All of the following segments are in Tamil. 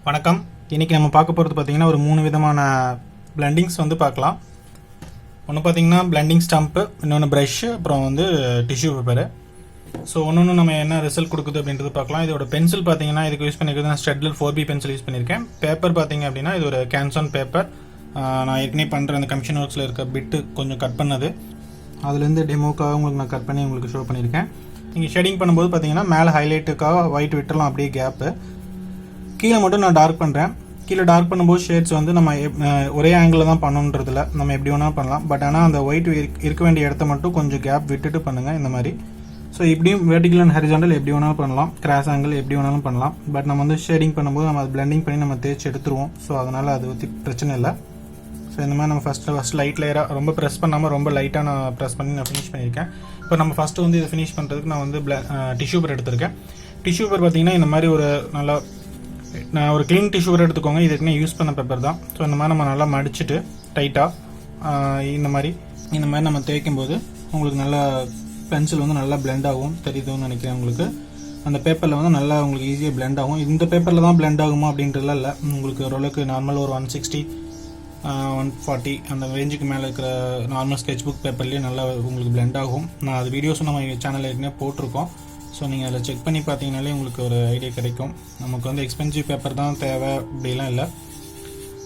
வணக்கம். இன்றைக்கி நம்ம பார்க்க போகிறது பார்த்திங்கன்னா ஒரு 3 விதமான பிளெண்டிங்ஸ் வந்து பார்க்கலாம். ஒன்று பார்த்திங்கன்னா பிளெண்டிங் ஸ்டம்ப்பு, இன்னொன்று ப்ரஷ்ஷு, அப்புறம் வந்து டிஷ்யூ பேப்பரு. ஸோ ஒன்று நம்ம என்ன ரிசல்ட் கொடுக்குது அப்படின்றது பார்க்கலாம். இதோட பென்சில் பார்த்திங்கன்னா இதுக்கு யூஸ் பண்ணிக்கிறது நான் ஸ்டெட்லர் 4B பென்சில் யூஸ் பண்ணியிருக்கேன். பேப்பர் பார்த்திங்க அப்படின்னா இது ஒரு கேன்சான் பேப்பர். நான் ஏற்கனவே பண்ணுற அந்த கமிஷன் ஒர்க்ஸில் இருக்க பிட்டு கொஞ்சம் கட் பண்ணது, அதுலேருந்து டெமோக்காக உங்களுக்கு நான் கட் பண்ணி உங்களுக்கு ஷோ பண்ணியிருக்கேன். நீங்கள் ஷேடிங் பண்ணும்போது பார்த்திங்கன்னா மேலே ஹைலைட்டுக்காக ஒயிட் விட்டுறலாம், அப்படியே கேப்பு. கீழே மட்டும் நான் டார்க் பண்ணுறேன். கீழே டார்க் பண்ணும்போது ஷேட்ஸ் வந்து நம்ம ஒரே ஆங்கிளில் தான் பண்ணணுன்றதில்ல, நம்ம எப்படி வேணால் பண்ணலாம். பட் ஆனால் அந்த ஒயிட் இருக்க வேண்டிய இடத்த மட்டும் கொஞ்சம் கேப் விட்டுட்டு பண்ணுங்கள் இந்த மாதிரி. ஸோ இப்படியும் வெர்டிகல் அண்ட் ஹரிசாண்டல் எப்படி வேணாலும் பண்ணலாம், கிராஸ் ஆங்கிள் எப்படி வேணாலும் பண்ணலாம். பட் நம்ம வந்து ஷேடிங் பண்ணும்போது நம்ம அது பிளெண்டிங் பண்ணி நம்ம தேய்ச்சி எடுத்துருவோம். ஸோ அதனால் அது பற்றி பிரச்சனை இல்லை. ஸோ இந்த மாதிரி நம்ம ஃபஸ்ட் லைட் லேயராக ரொம்ப ப்ரெஸ் பண்ணாமல் ரொம்ப லைட்டாக நான் ப்ரெஸ் பண்ணி நான் ஃபினிஷ் பண்ணியிருக்கேன். இப்போ நம்ம ஃபஸ்ட்டு வந்து இதை ஃபினிஷ் பண்ணுறதுக்கு நான் வந்து டிஷ்யூ பேப்பர் எடுத்திருக்கேன். டிஷ்யூ பேப்பர் பார்த்திங்கன்னா இந்த மாதிரி ஒரு நல்லா நான் ஒரு க்ளீன் டிஷ்யூ பேப்பர் எடுத்துக்கோங்க. இது ஏற்கனவே யூஸ் பண்ண பேப்பர் தான். ஸோ இந்த மாதிரி நம்ம நல்லா மடிச்சுட்டு டைட்டாக இந்த மாதிரி நம்ம தேய்க்கும் போது உங்களுக்கு நல்லா பென்சில் வந்து நல்லா பிளெண்ட் ஆகும். தெரியுதுன்னு நினைக்கிறேன். உங்களுக்கு அந்த பேப்பரில் வந்து நல்லா உங்களுக்கு ஈஸியாக பிளெண்ட் ஆகும். இந்த பேப்பரில் தான் பிளெண்ட் ஆகுமா அப்படின்றதுலாம் இல்லை. உங்களுக்கு ஓரளவுக்கு நார்மல் ஒரு 160 140 அந்த ரேஞ்சுக்கு மேலே இருக்கிற நார்மல் ஸ்கெட்ச் புக் பேப்பர்லேயே நல்லா உங்களுக்கு பிளெண்ட் ஆகும். நான் அது வீடியோஸும் நம்ம சேனலில் ஏற்கனவே போட்டிருக்கோம். ஸோ நீங்கள் அதில் செக் பண்ணி பார்த்தீங்கனாலே உங்களுக்கு ஒரு ஐடியா கிடைக்கும். நமக்கு வந்து எக்ஸ்பென்சிவ் பேப்பர் தான் தேவை அப்படிலாம் இல்லை.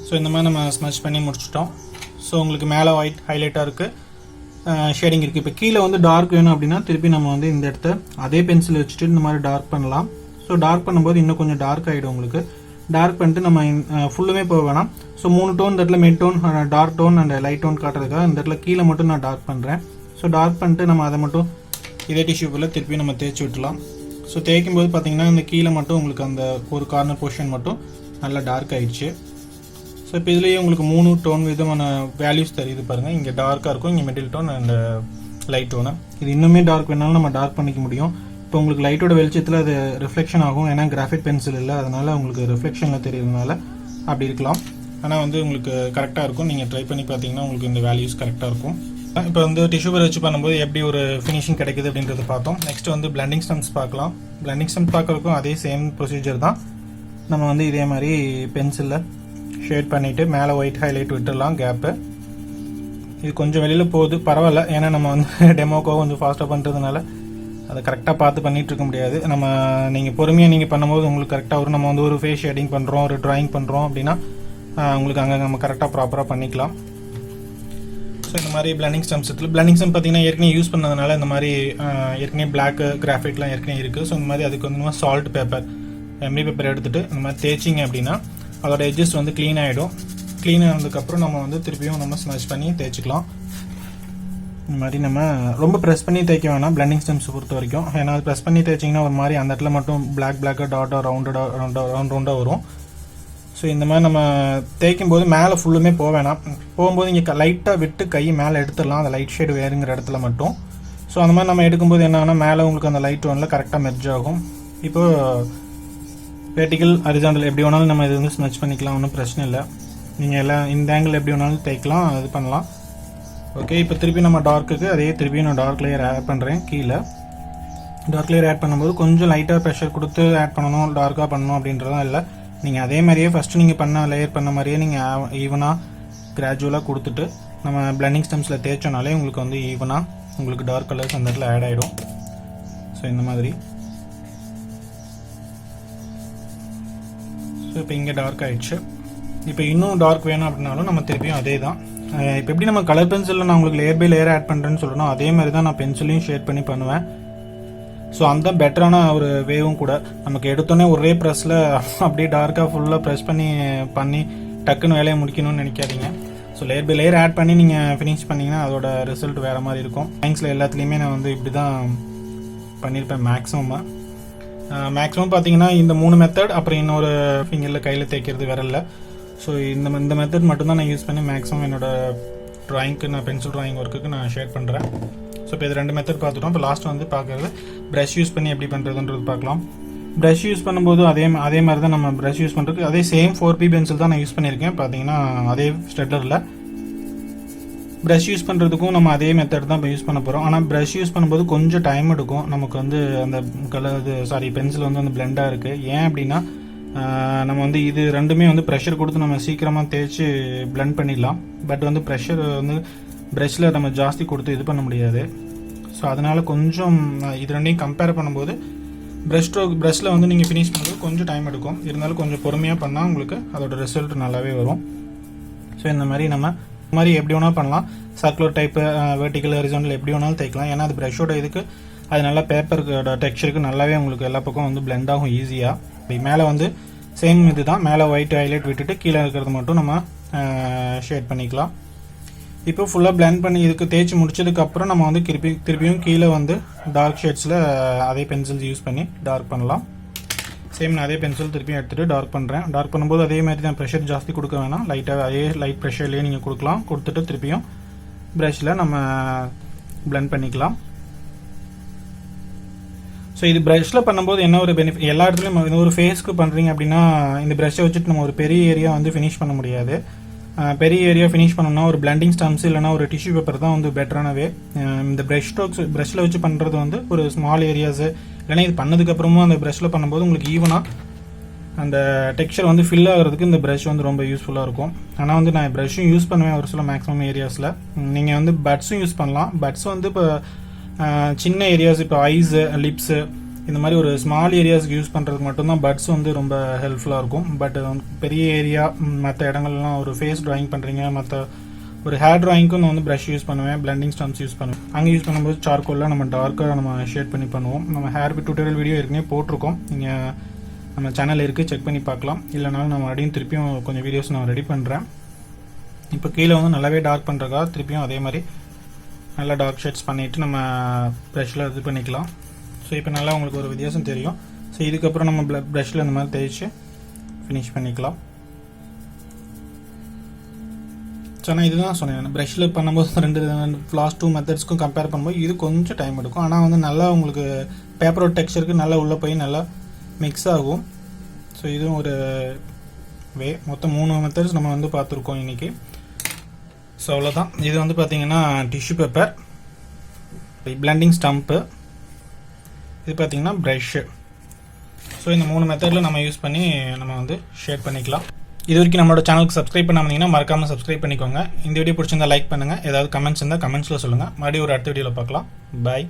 ஸோ இந்த மாதிரி நம்ம ஸ்மச் பண்ணி முடிச்சிட்டோம். ஸோ உங்களுக்கு மேலே ஒயிட் ஹைலைட்டாக இருக்குது, ஷேடிங் இருக்குது. இப்போ கீழே வந்து டார்க் வேணும் அப்படின்னா திருப்பி நம்ம வந்து இந்த இடத்த அதே பென்சில் வச்சுட்டு இந்த மாதிரி டார்க் பண்ணலாம். ஸோ டார்க் பண்ணும்போது இன்னும் கொஞ்சம் டார்க் ஆகிடும் உங்களுக்கு. டார்க் பண்ணிட்டு நம்ம ஃபுல்லுமே போக வேணாம். ஸோ 3 டோன் இந்த இடத்துல mid tone, dark tone and light tone காட்டுறதுக்காக இந்த இடத்துல கீழே மட்டும் நான் டார்க் பண்ணுறேன். ஸோ டார்க் பண்ணிட்டு நம்ம அதை மட்டும் இதே டிஷ்யூக்குள்ளே திருப்பி நம்ம தேய்ச்சி விட்டுலாம். ஸோ தேய்க்கும் போது பார்த்தீங்கன்னா இந்த கீழே மட்டும் உங்களுக்கு அந்த ஒரு கார்னர் போர்ஷன் மட்டும் நல்லா டார்க் ஆகிடுச்சு. ஸோ இப்போ இதுலேயே உங்களுக்கு 3 டோன் விதமான வேல்யூஸ் தெரியுது பாருங்கள். இங்கே டார்க்காக இருக்கும், இங்கே middle tone and light tone. இது இன்னுமே டார்க் வேணாலும் நம்ம டார்க் பண்ணிக்க முடியும். இப்போ உங்களுக்கு லைட்டோட வெளிச்சத்தில் அது ரிஃப்ளெக்ஷன் ஆகும். ஏன்னா கிராஃபைட் பென்சில் இல்லை, அதனால் உங்களுக்கு ரிஃப்ளெக்ஷனில் தெரியறதுனால அப்படி இருக்கலாம். ஆனால் வந்து உங்களுக்கு கரெக்டாக இருக்கும். நீங்கள் ட்ரை பண்ணி பார்த்தீங்கன்னா உங்களுக்கு இந்த வேல்யூஸ் கரெக்டாக இருக்கும். இப்போ வந்து டிஷ்யூ பேப்பர் வச்சு பண்ணும்போது எப்படி ஒரு ஃபினிஷிங் கிடைக்குது அப்படின்றத பார்த்தோம். நெக்ஸ்ட் வந்து பிளெண்டிங் ஸ்டம்ப்ஸ் பார்க்கலாம். பிளெண்டிங் ஸ்டம்ப் பார்க்குறதுக்கும் அதே சேம் ப்ரொசீஜர் தான். நம்ம வந்து இதே மாதிரி பென்சிலில் ஷேட் பண்ணிவிட்டு மேலே ஒயிட் ஹைலைட் விட்டுடலாம் கேப்பு. இது கொஞ்சம் வெளியில் போகுது, பரவாயில்ல. ஏன்னா நம்ம வந்து டெமோக்கோ கொஞ்சம் ஃபாஸ்ட்டாக பண்ணுறதுனால அதை கரெக்டாக பார்த்து பண்ணிகிட்டு இருக்க முடியாது. நீங்கள் பொறுமையாக நீங்கள் பண்ணும்போது உங்களுக்கு கரெக்டாக வரும். நம்ம வந்து ஒரு ஃபேஸ் ஷேடிங் பண்ணுறோம், ஒரு ட்ராயிங் பண்ணுறோம் அப்படின்னா உங்களுக்கு அங்கே நம்ம கரெக்டாக ப்ராப்பராக பண்ணிக்கலாம். ஸோ இந்த மாதிரி பிளெண்டிங் ஸ்டம்ப்ஸ் இருக்குது. பிளெண்டிங் ஸ்டம்ப் பார்த்தீங்கன்னா ஏற்கனவே யூஸ் பண்ணதுனால இந்த மாதிரி ஏற்கனவே பிளாக் கிராஃபைட்லாம் ஏற்கனவே இருக்குது. ஸோ இந்த மாதிரி அதுக்கு வந்து சால்ட் பேப்பர், எம்டி பேப்பர் எடுத்துகிட்டு இந்த மாதிரி தேய்ச்சிங்க அப்படின்னா அதோட எட்ஜஸ் வந்து க்ளீன் ஆகிடும். க்ளீன் ஆனதுக்கப்புறம் நம்ம வந்து திருப்பியும் நம்ம ஸ்மச் பண்ணி தேய்ச்சிக்கலாம். இந்த மாதிரி நம்ம ரொம்ப ப்ரெஸ் பண்ணி தேய்க்க வேணாம் பிளெண்டிங் ஸ்டம்ப்ஸ் பொறுத்த வரைக்கும். ஏன்னா அது ப்ரெஸ் பண்ணி தேய்ச்சிங்கன்னா ஒரு மாதிரி அந்த இடத்துல மட்டும் பிளாக்காக டாட்டாக ரவுண்டாக வரும். ஸோ இந்த மாதிரி நம்ம தேய்க்கும் போது மேலே ஃபுல்லுமே போக வேணாம். போகும்போது இங்கே லைட்டாக விட்டு கை மேலே எடுத்துடலாம், அந்த லைட் ஷேடு வேறுங்கிற இடத்துல மட்டும். ஸோ அந்த மாதிரி நம்ம எடுக்கும்போது என்ன ஆகுனா மேலே உங்களுக்கு அந்த லைட் ஒன்றில் கரெக்டாக மெர்ஜ் ஆகும். இப்போது வெர்டிகல் ஹரிசாண்டல் எப்படி வேணாலும் நம்ம இது வந்து ஸ்மெச் பண்ணிக்கலாம், ஒன்றும் பிரச்சனை இல்லை. நீங்கள் எல்லாம் இந்த ஆங்கிள் எப்படி வேணாலும் தேய்க்கலாம், இது பண்ணலாம். ஓகே, இப்போ திருப்பி நம்ம டார்க்குக்கு அதே திருப்பி நான் டார்க் லேயர் ஆட் பண்ணுறேன். கீழே டார்க் லேயர் ஆட் பண்ணும்போது கொஞ்சம் லைட்டாக ப்ரெஷர் கொடுத்து ஆட் பண்ணணும், டார்க்காக பண்ணணும் அப்படின்றதும் இல்லை. நீங்கள் அதே மாதிரியே ஃபஸ்ட்டு நீங்கள் லேயர் பண்ண மாதிரியே நீங்கள் ஈவனாக கிராஜுவலாக கொடுத்துட்டு நம்ம பிளெண்டிங் ஸ்டம்ஸில் தேய்ச்சோனாலே உங்களுக்கு வந்து ஈவனாக உங்களுக்கு டார்க் கலர்ஸ் அந்த இடத்துல ஆட் ஆகிடும். ஸோ இந்த மாதிரி. ஸோ இப்போ இங்கே டார்க் ஆகிடுச்சு. இப்போ இன்னும் டார்க் வேணும் அப்படின்னாலும் நம்ம திருப்பியும் அதே தான். இப்போ எப்படி நம்ம கலர் பென்சிலில் நான் உங்களுக்கு லேயர் பை லேயர் ஆட் பண்ணுறேன்னு சொல்லணும், அதே மாதிரி தான் நான் பென்சிலையும் ஷேட் பண்ணி பண்ணுவேன். ஸோ அந்த பெட்டரான ஒரு வேவும் கூட. நமக்கு எடுத்தோன்னே ஒரே ப்ரெஸ்ஸில் அப்படியே டார்க்காக ஃபுல்லாக ப்ரெஸ் பண்ணி டக்குன்னு வேலையை முடிக்கணும்னு நினைக்காதீங்க. So layer by layer add பண்ணி நீங்கள் ஃபினிஷ் பண்ணிங்கன்னா அதோட ரிசல்ட் வேறு மாதிரி இருக்கும். ட்ராயிங்ஸில் எல்லாத்துலேயுமே நான் வந்து இப்படி தான் பண்ணியிருப்பேன் மேக்ஸிமம் பார்த்தீங்கன்னா இந்த 3 மெத்தட், அப்புறம் இன்னொரு ஃபிங்கரில் கையில் தேய்க்கிறது விரல்ல. ஸோ இந்த மெத்தட் மட்டும்தான் நான் யூஸ் பண்ணி மேக்ஸிமம் என்னோடய ட்ராயிங்க்கு நான் பென்சில் ட்ராயிங் ஒர்க்குக்கு நான் ஷேட் பண்ணுறேன். ஸோ இப்போ இது 2 மெத்தட் பார்த்துட்டோம். இப்போ லாஸ்ட் வந்து பார்க்குறது ப்ரஷ் யூஸ் பண்ணி எப்படி பண்ணுறதுன்றது பார்க்கலாம். ப்ரஷ் யூஸ் பண்ணும்போது அதே மாதிரி தான் நம்ம ப்ரஷ் யூஸ் பண்ணுறதுக்கு அதே சேம் 4B பென்சில் தான் நான் யூஸ் பண்ணியிருக்கேன். பார்த்தீங்கன்னா அதே ஸ்டெட்லரில் ப்ரஷ் யூஸ் பண்ணுறதுக்கும் நம்ம அதே மெத்தட் தான் இப்போ யூஸ் பண்ண போகிறோம். ஆனால் ப்ரஷ் யூஸ் பண்ணும்போது கொஞ்சம் டைம் எடுக்கும். நமக்கு வந்து அந்த பென்சில் வந்து அந்த பிளெண்டாக இருக்குது. ஏன் அப்படின்னா நம்ம வந்து இது ரெண்டுமே வந்து ப்ரெஷர் கொடுத்து நம்ம சீக்கிரமாக தேய்ச்சி பிளெண்ட் பண்ணிடலாம். பட் வந்து ப்ரெஷர் வந்து ப்ரஷில் நம்ம ஜாஸ்தி கொடுத்து இது பண்ண முடியாது. ஸோ அதனால் கொஞ்சம் இது ரெண்டையும் கம்பேர் பண்ணும்போது ப்ரஷில் வந்து நீங்கள் ஃபினிஷ் பண்ணுறது கொஞ்சம் டைம் எடுக்கும். இருந்தாலும் கொஞ்சம் பொறுமையாக பண்ணால் உங்களுக்கு அதோட ரிசல்ட் நல்லாவே வரும். ஸோ இந்த மாதிரி நம்ம இந்த மாதிரி எப்படி வேணாலும் பண்ணலாம். சர்க்குலர் டைப்பு, வெர்டிக்கல், ஹரிசாண்டல் எப்படி வேணாலும் தைக்கலாம். ஏன்னா அது ப்ரஷோட இதுக்கு அது நல்லா பேப்பருக்கு டெக்ஸ்சருக்கு நல்லாவே உங்களுக்கு எல்லா பக்கம் வந்து பிளெண்ட் ஆகும் ஈஸியாக. மேலே வந்து சேம் இது தான், மேலே ஒயிட் ஹைலைட் விட்டுட்டு கீழே இருக்கிறது மட்டும் நம்ம ஷேட் பண்ணிக்கலாம். இப்போ ஃபுல்லாக பிளெண்ட் பண்ணி இதுக்கு தேய்ச்சி முடிச்சதுக்கப்புறம் நம்ம வந்து திருப்பியும் கீழே வந்து டார்க் ஷேட்ஸில் அதே பென்சில்ஸ் யூஸ் பண்ணி டார்க் பண்ணலாம். சேம் நான் அதே பென்சில் திருப்பியும் எடுத்துகிட்டு டார்க் பண்ணுறேன். டார்க் பண்ணும்போது அதே மாதிரி தான், ப்ரெஷர் ஜாஸ்தி கொடுக்க வேணாம், லைட்டாக அதே லைட் ப்ரெஷர்லேயே நீங்கள் கொடுக்கலாம். கொடுத்துட்டு திருப்பியும் ப்ரஷில் நம்ம பிளெண்ட் பண்ணிக்கலாம். ஸோ இது ப்ரஷில் பண்ணும்போது என்ன ஒரு பெனிஃபிட், எல்லா இடத்துலையும் இந்த ஒரு ஃபேஸ்க்கு பண்ணுறீங்க அப்படின்னா இந்த ப்ரஷ்ஷை வச்சுட்டு நம்ம ஒரு பெரிய ஏரியா வந்து ஃபினிஷ் பண்ண முடியாது. பெரிய ஏரியா ஃபினிஷ் பண்ணணும்னா ஒரு பிளெண்டிங் ஸ்டம்ப்ஸ் இல்லைனா ஒரு டிஷ்யூ பேப்பர் தான் வந்து பெட்டரான வே. இந்த ப்ரஷில் வச்சு பண்ணுறது வந்து ஒரு ஸ்மால் ஏரியாஸு இல்லைனா இது பண்ணதுக்கப்புறமும் அந்த ப்ரஷில் பண்ணும்போது உங்களுக்கு ஈவனாக அந்த டெக்ஸ்சர் வந்து ஃபில் ஆகிறதுக்கு இந்த ப்ரஷ் வந்து ரொம்ப யூஸ்ஃபுல்லாக இருக்கும். ஆனால் வந்து நான் ப்ரஷ்ஷும் யூஸ் பண்ணுவேன் ஒரு சில மேக்ஸிமம் ஏரியாஸில். நீங்கள் வந்து பட்ஸும் யூஸ் பண்ணலாம். பட்ஸ் வந்து இப்போ சின்ன ஏரியாஸ், இப்போ ஐஸு, லிப்ஸு, இந்த மாதிரி ஒரு ஸ்மால் ஏரியாஸ்க்கு யூஸ் பண்ணுறதுக்கு மட்டும்தான் பட்ஸ் வந்து ரொம்ப ஹெல்ப்ஃபுல்லாக இருக்கும். பட் பெரிய ஏரியா, மற்ற இடங்கள்லாம் ஒரு ஃபேஸ் ட்ராயிங் பண்ணுறீங்க, மற்ற ஒரு ஹேர் ட்ராயிங்க்கும் நான் வந்து ப்ரஷ் யூஸ் பண்ணுவேன், பிளெண்டிங் ஸ்டம்ப்ஸ் யூஸ் பண்ணுவேன். அங்கே யூஸ் பண்ணும்போது சார்கோலில் நம்ம டார்க்காக நம்ம ஷேட் பண்ணி பண்ணுவோம். நம்ம ஹேர் டியூட்டோரியல் வீடியோ ஏற்கனவே போட்டிருக்கோம், நீங்கள் நம்ம சேனல் இருக்குது, செக் பண்ணி பார்க்கலாம். இல்லைனாலும் நான் மறுபடியும் திருப்பியும் கொஞ்சம் வீடியோஸ் நான் ரெடி பண்ணுறேன். இப்போ கீழே வந்து நல்லாவே டார்க் பண்ணுறதுக்காக திருப்பியும் அதே மாதிரி நல்லா டார்க் ஷேட்ஸ் பண்ணிவிட்டு நம்ம ப்ரஷில் இது பண்ணிக்கலாம். ஸோ இப்போ நல்லா உங்களுக்கு ஒரு வித்தியாசம் தெரியும். ஸோ இதுக்கப்புறம் நம்ம ப்ரஷில் இந்த மாதிரி தேய்ச்சி ஃபினிஷ் பண்ணிக்கலாம். ஸோ நான் இதுதான் சொன்னேன், ப்ரஷில் பண்ணும்போது ரெண்டு லாஸ்ட் 2 மெத்தட்ஸ்க்கும் கம்பேர் பண்ணும்போது இது கொஞ்சம் டைம் எடுக்கும். ஆனால் வந்து நல்லா உங்களுக்கு பேப்பரோட டெக்ஸ்சருக்கு நல்லா உள்ளே போய் நல்லா மிக்ஸ் ஆகும். ஸோ இதுவும் ஒரு வே. மொத்தம் 3 மெத்தட்ஸ் நம்ம வந்து பார்த்துருக்கோம் இன்றைக்கி. ஸோ அவ்வளோதான். இது வந்து பார்த்தீங்கன்னா டிஷ்யூ பேப்பர், பிளெண்டிங் ஸ்டம்ப்பு, இது பார்த்தீங்கன்னா ப்ரஷ்ஷு. ஸோ இந்த 3 மெத்தடில் நம்ம யூஸ் பண்ணி நம்ம வந்து ஷேட் பண்ணிக்கலாம். இது வரைக்கும் நம்மளோட சேனலுக்கு சப்ஸ்கிரைப் பண்ணாமல் மறக்காமல் சப்ஸ்கிரைப் பண்ணிக்கோங்க. இந்த வீடியோ பிடிச்சிருந்தா லைக் பண்ணுங்கள். ஏதாவது கமெண்ட்ஸ் இருந்தால் கமெண்ட்ஸில் சொல்லுங்கள். மறுபடியும் ஒரு அடுத்த வீடியோவில் பார்க்கலாம். பாய்.